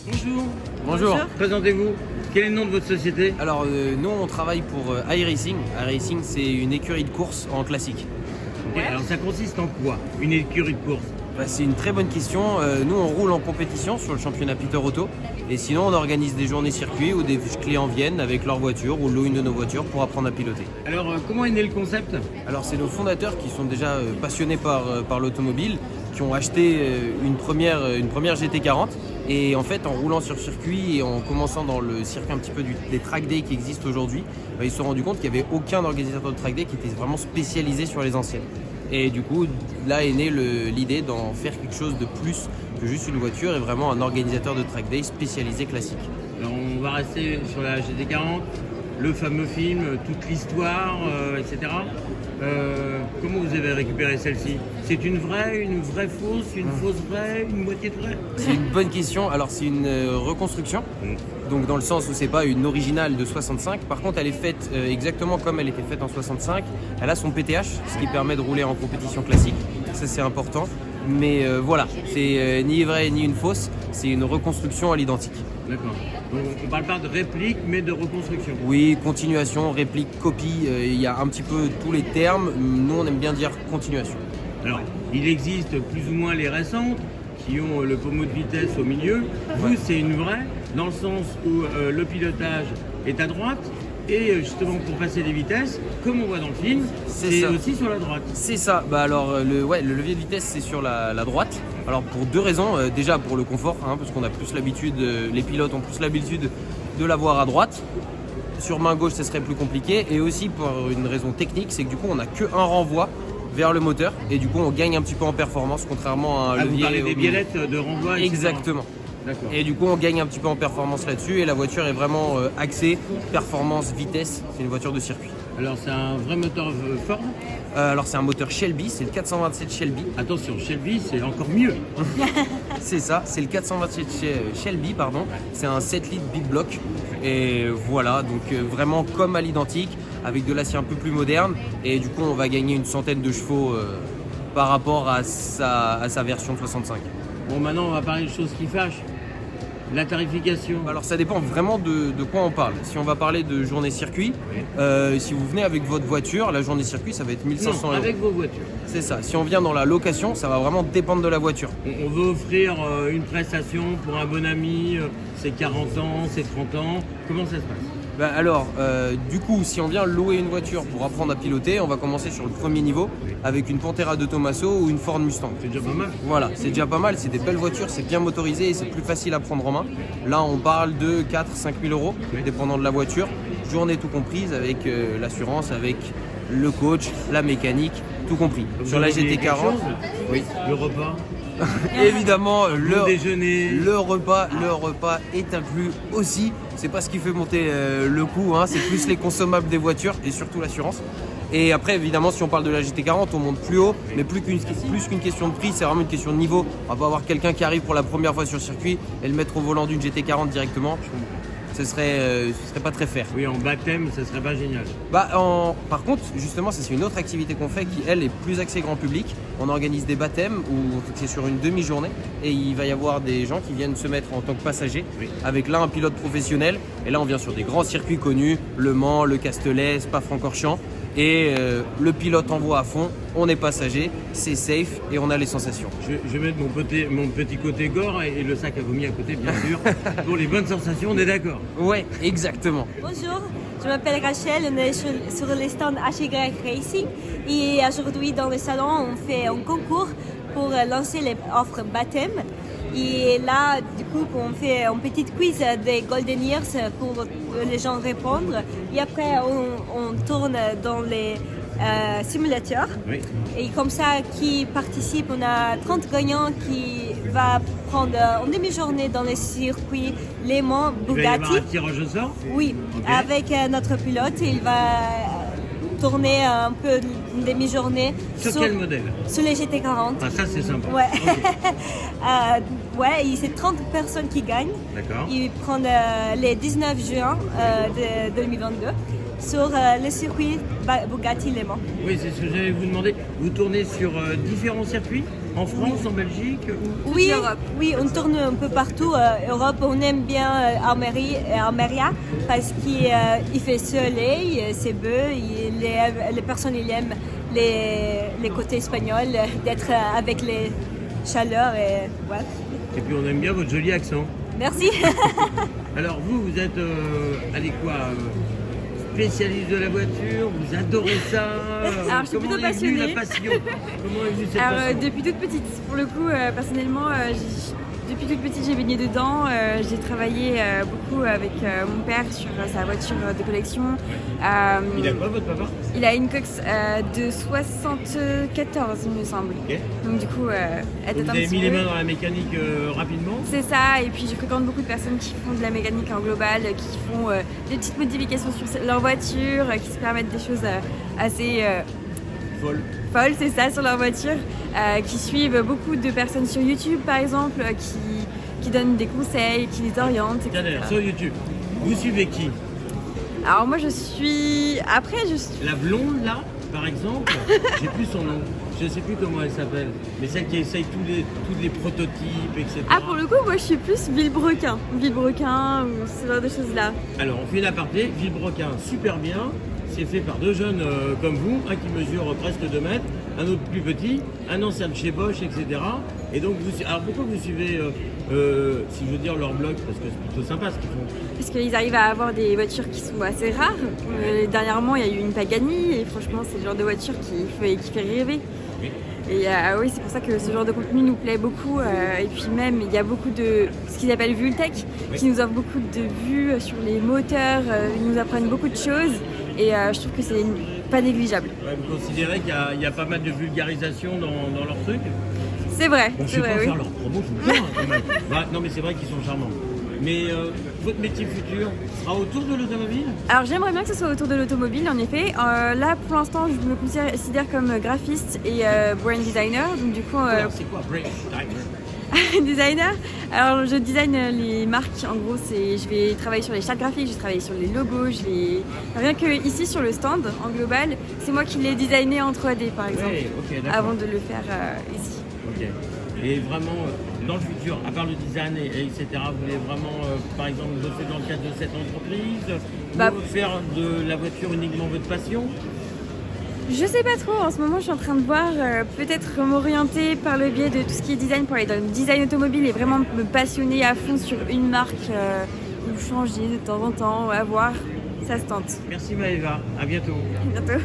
Bonjour. Bonjour. Présentez-vous. Quel est le nom de votre société? Alors nous on travaille pour iRacing. iRacing c'est une écurie de course en classique. Ok, alors ça consiste en quoi, une écurie de course? C'est une très bonne question. Nous on roule en compétition sur le championnat Peter Auto. Et sinon on organise des journées circuits où des clients viennent avec leur voiture ou louent une de nos voitures pour apprendre à piloter. Alors comment est né le concept? Alors c'est nos fondateurs qui sont déjà passionnés par l'automobile, qui ont acheté une première GT40. Et en fait, en roulant sur circuit et en commençant dans le circuit un petit peu des track days qui existent aujourd'hui, ils se sont rendus compte qu'il n'y avait aucun organisateur de track day qui était vraiment spécialisé sur les anciennes. Et du coup, là est née l'idée d'en faire quelque chose de plus que juste une voiture et vraiment un organisateur de track day spécialisé classique. Alors on va rester sur la GT40, le fameux film, toute l'histoire, etc. Comment vous avez récupéré celle-ci? C'est une vraie fausse, une fausse vraie, une moitié de vraie? C'est une bonne question. Alors c'est une reconstruction, donc dans le sens où c'est pas une originale de 65. Par contre, elle est faite exactement comme elle était faite en 65. Elle a son PTH, ce qui permet de rouler en compétition classique. Ça c'est important. Mais voilà, c'est ni vrai ni une fausse. C'est une reconstruction à l'identique. D'accord. Donc on parle pas de réplique, mais de reconstruction. Oui, continuation, réplique, copie. Il y a un petit peu tous les termes. Nous, on aime bien dire continuation. Alors, il existe plus ou moins les récentes qui ont le pommeau de vitesse au milieu. Vous, c'est une vraie, dans le sens où le pilotage est à droite et justement pour passer les vitesses, comme on voit dans le film, c'est aussi sur la droite. C'est ça. Alors, le levier de vitesse, c'est sur la droite. Alors, pour deux raisons. Déjà, pour le confort, parce qu'on a plus l'habitude, les pilotes ont plus l'habitude de l'avoir à droite. Sur main gauche, ce serait plus compliqué. Et aussi pour une raison technique, c'est que du coup, on n'a qu'un renvoi vers le moteur et du coup on gagne un petit peu en performance contrairement à un levier. Vous parlez des biellettes de renvoi, etc. Exactement. D'accord. Et du coup on gagne un petit peu en performance là-dessus et la voiture est vraiment axée performance, vitesse, c'est une voiture de circuit. Alors c'est un vrai moteur Ford? Alors c'est un moteur Shelby, c'est le 427 Shelby. Attention, Shelby c'est encore mieux. C'est ça, c'est le 427 Shelby, pardon. C'est un 7 litres big block. Et voilà, donc vraiment comme à l'identique, avec de l'acier un peu plus moderne. Et du coup, on va gagner une centaine de chevaux par rapport à sa version 65. Bon, maintenant, on va parler de choses qui fâchent. La tarification. Alors ça dépend vraiment de quoi on parle. Si on va parler de journée circuit, si vous venez avec votre voiture, la journée circuit ça va être 1500 euros. Avec vos voitures. C'est ça. Si on vient dans la location, ça va vraiment dépendre de la voiture. On veut offrir une prestation pour un bon ami, c'est 40 ans, c'est 30 ans. Comment ça se passe? Alors, du coup, si on vient louer une voiture pour apprendre à piloter, on va commencer sur le premier niveau avec une Pantera de Tomaso ou une Ford Mustang. C'est déjà pas mal. Voilà, c'est déjà pas mal, c'est des belles voitures, c'est bien motorisé et c'est plus facile à prendre en main. Là, on parle de 4-5 000 euros, dépendant de la voiture. Journée tout comprise avec l'assurance, avec le coach, la mécanique, tout compris. Sur la GT40, oui. Le repas. Évidemment, déjeuner. le repas est inclus aussi. C'est pas ce qui fait monter le coût, c'est plus les consommables des voitures et surtout l'assurance. Et après, évidemment, si on parle de la GT40, on monte plus haut, mais plus qu'une question de prix, c'est vraiment une question de niveau. On va pas avoir quelqu'un qui arrive pour la première fois sur le circuit et le mettre au volant d'une GT40 directement. Ce serait pas très fair. Oui, en baptême, ça serait pas génial. Par contre, justement, ça c'est une autre activité qu'on fait qui, elle, est plus axée grand public. On organise des baptêmes où c'est sur une demi-journée et il va y avoir des gens qui viennent se mettre en tant que passagers avec là un pilote professionnel. Et là, on vient sur des grands circuits connus, Le Mans, le Castellet, Spa-Francorchamps. Et le pilote envoie à fond, on est passager, c'est safe et on a les sensations. Je vais mettre mon petit côté gore et le sac à vomi à côté, bien sûr, pour les bonnes sensations, on est d'accord? Ouais, exactement. Bonjour, je m'appelle Rachel, on est sur le stand HY Racing et aujourd'hui dans le salon on fait un concours pour lancer les offres baptême. Et là, du coup, on fait un petit quiz des Golden Years pour les gens répondre. Et après, on tourne dans les simulateurs. Oui. Et comme ça, qui participe, on a 30 gagnants qui va prendre en demi-journée dans les circuits Le Mans, Bugatti. Il va y avoir un tirage au sort? Oui, okay. Avec notre pilote, il va tourner un peu une demi-journée. Sur quel modèle? Sur les GT40. Ah, ça c'est sympa. Ouais. Okay. C'est 30 personnes qui gagnent. D'accord. Ils prennent les 19 juin de 2022. sur le circuit Bugatti Le Mans. Oui, c'est ce que j'allais vous demander. Vous tournez sur différents circuits en France, en Belgique Oui, oui, on tourne un peu partout. Europe, on aime bien Almeria parce qu'il fait soleil, c'est beau. Les personnes ils aiment les côtés espagnols, d'être avec les chaleurs et ouais. Et puis on aime bien votre joli accent. Merci. Alors vous êtes, allez quoi, spécialiste de la voiture, vous adorez ça. Alors je suis plutôt passionnée. La passion Comment est venue cette Alors passion depuis toute petite, pour le coup, personnellement, depuis toute petite j'ai baigné dedans. J'ai travaillé beaucoup avec mon père sur sa voiture de collection. Il a quoi votre papa? Il a une Cox de 74, il me semble. Ok. Donc du coup, elle Donc, tâte vous un avez petit mis les peu. mains dans la mécanique rapidement. C'est ça, et puis je fréquente beaucoup de personnes qui font de la mécanique en global, qui font des petites modifications sur leur voiture, qui se permettent des choses assez Folle. folles, c'est ça, sur leur voiture, qui suivent beaucoup de personnes sur YouTube par exemple, qui donnent des conseils, qui les orientent, Tiens etc. d'ailleurs, sur YouTube, vous suivez qui? Alors moi je suis... Après je suis... La blonde là, par exemple, j'ai plus son nom. Je sais plus comment elle s'appelle, mais celle qui essaye tous les prototypes, etc. Ah pour le coup moi je suis plus Villebrequin ou ce genre de choses là. Alors on fait une aparté, Villebrequin, super bien. C'est fait par deux jeunes comme vous, un qui mesure presque 2 mètres, un autre plus petit, un ancien de chez Bosch, etc. Et donc, alors pourquoi vous suivez, si je veux dire, leur blog? Parce que c'est plutôt sympa ce qu'ils font. Parce qu'ils arrivent à avoir des voitures qui sont assez rares. Dernièrement il y a eu une Pagani et franchement c'est le genre de voiture qui fait rêver. Oui. Et oui, c'est pour ça que ce genre de contenu nous plaît beaucoup. Et puis même, il y a beaucoup de ce qu'ils appellent Vultech, qui nous offre beaucoup de vues sur les moteurs. Ils nous apprennent beaucoup de choses. Et je trouve que c'est pas négligeable. Ouais, vous considérez qu'il y a pas mal de vulgarisation dans leur truc? C'est vrai, Bon, je c'est sais vrai, pas oui. faire leur promo, je vous jure, quand même. Bah, non, mais c'est vrai qu'ils sont charmants. Mais votre métier futur sera autour de l'automobile? Alors j'aimerais bien que ce soit autour de l'automobile, en effet. Là, pour l'instant, je me considère comme graphiste et brand designer. Donc du coup, Alors, c'est quoi Brake Timer? designer. Alors je design les marques. En gros, je vais travailler sur les chartes graphiques, je vais travailler sur les logos. Rien que ici sur le stand, en global, c'est moi qui l'ai designé en 3D, par exemple, Ouais, ok, d'accord. avant de le faire ici. Ok. Et vraiment, dans le futur, à part le design et etc., vous voulez vraiment, par exemple, bosser dans le cadre de cette entreprise, ou faire de la voiture uniquement votre passion? Je sais pas trop, en ce moment je suis en train de voir peut-être m'orienter par le biais de tout ce qui est design pour aller dans le design automobile et vraiment me passionner à fond sur une marque ou changer de temps en temps, à voir, ça se tente. Merci Maëva, à bientôt. À bientôt.